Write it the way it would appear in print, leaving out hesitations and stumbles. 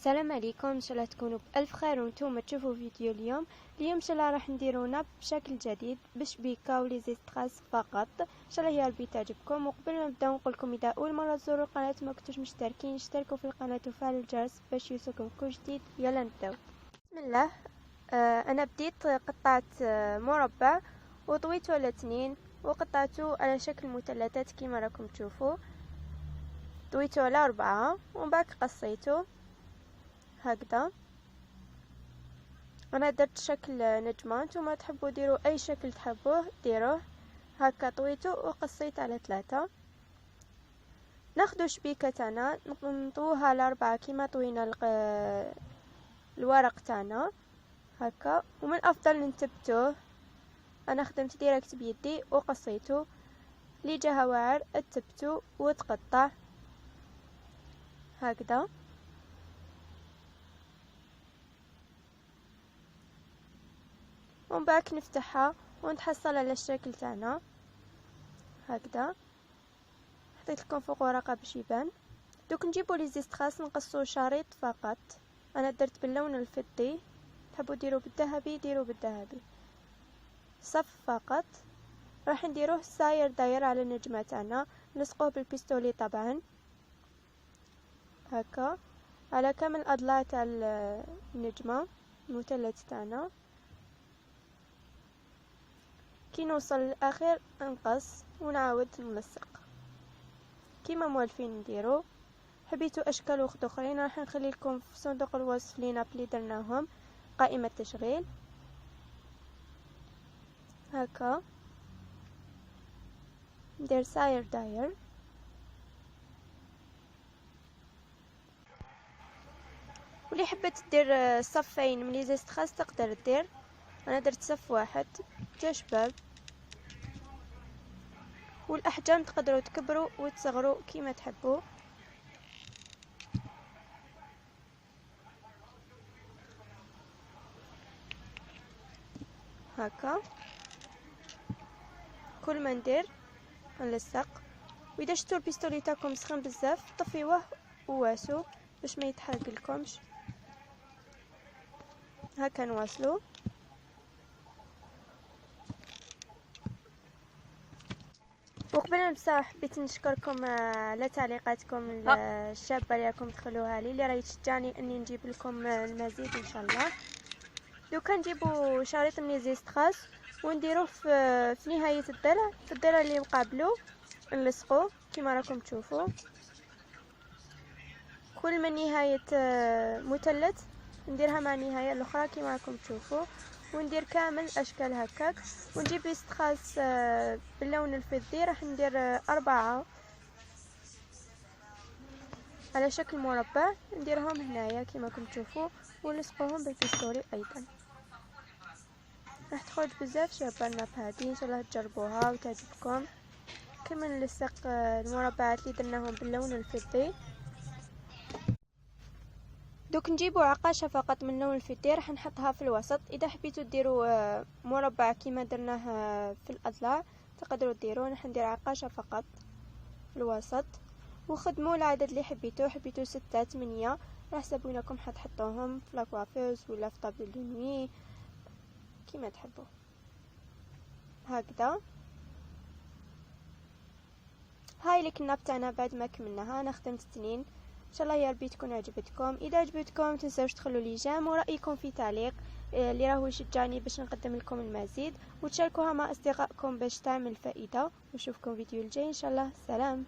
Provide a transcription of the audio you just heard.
السلام عليكم، ان شاء الله تكونوا بالف خير وانتم تشوفوا فيديو اليوم ان شاء الله راح نديرونا بشكل جديد بشبيكه ولي زيستراس فقط. ان شاء الله يا ربي تعجبكم. وقبل ما نبداو نقول لكم اذا اول مره تزوروا القناه ما كنتوش مشتركين اشتركوا في القناه وفعلوا الجرس باش يوصلكم كل جديد. يلا نبداو. بسم الله. انا بديت قطعت مربع وطويته على 2 وقطعته على شكل مثلثات كما راكم تشوفوا. طويته على 4 ومن بعد قصيته هكذا. انا درت شكل نجمه، نتوما تحبوا ديروا اي شكل تحبوه ديروه. هكا طويته وقصيت على 3. ناخذ شبيكه تاعنا نطويها على 4 كما طوينا الورق تاعنا هكا، ومن الافضل نثبتوه. انا خدمت ديريكت بيدي وقصيته لي جهه واعر تثبتو وتقطع هكذا. ومن بعد نفتحها ونتحصل على الشكل تاعنا هكذا. حطيت لكم فوق ورقه باش يبان. دوك نجيبوا لي زيستراس نقصوا شريط فقط. انا درت باللون الفضي، تحبوا ديروا بالذهبي ديروا بالذهبي. صف فقط. راح نديروه ساير داير على النجمه تاعنا، نلصقوه بالبيستولي طبعا هكا على كامل الاضلاع تاع النجمه المثلث تاعنا. كي نوصل للاخر نقص ونعاود نلصق كيما موالفين نديرو. حبيتو اشكال وخد اخرين راح نخلي لكم في صندوق الوصف لينا بلي درناهم قائمه تشغيل هكا. ندير ساير داير واللي حبت دير صفين من لي زيستراس تقدر دير. انا درت صف واحد تا شباب، والاحجام تقدروا تكبروا وتصغروا كيما تحبوا هكا. كل ما ندير نلصق. واذا شفتوا البيستولي تاعكم سخن بزاف طفيوه وواسو باش ما يتحرق لكمش هكا. نواصلوا. وقبل ما نبداو حبيت نشكركم على تعليقاتكم الشابه اللي راكم تخلوها لي، اللي راهي تشجعني اني نجيب لكم المزيد ان شاء الله. دوكا نجيبوا شريط من زيستراس ونديروه في نهايه الضلع، في الضلع اللي مقابله نلصقوه كما راكم تشوفوا. كل من نهايه مثلث نديرها مع النهايه الاخرى كما راكم تشوفوا، وندير كامل اشكال هكاك. ونجيب زيستراس باللون الفضي، راح ندير 4 على شكل مربع نديرهم هنايا كما راكم تشوفوا ونلصقوهم بالبيستولي ايضا. راح تخرج بزاف شابه الماب هذه، ان شاء الله تجربوها وتعجبكم. كما نلصق المربعات اللي درناهم باللون الفضي. دوك نجيبوا عقاشه فقط من اللون الفضي راح نحطها في الوسط. اذا حبيتوا ديروا مربع كما درناه في الاضلاع تقدروا ديروا. راح ندير عقاشه فقط في الوسط. وخدموا العدد اللي حبيتوا 6 8 راح حسبوا لكم حتحطوهم في لاكوافيز ولا في طابلو دو نوي كما تحبوا هكذا. هاي الكناب تاعنا بعد ما كملناها. انا خدمت 2. ان شاء الله يا ربي تكون عجبتكم. اذا عجبتكم تنسوش تخلوا لي جيم ورايكم في تعليق اللي راهو يشجعني باش نقدم لكم المزيد، وتشاركوها مع اصدقائكم باش تعمل فائده. ونشوفكم فيديو الجاي ان شاء الله. سلام.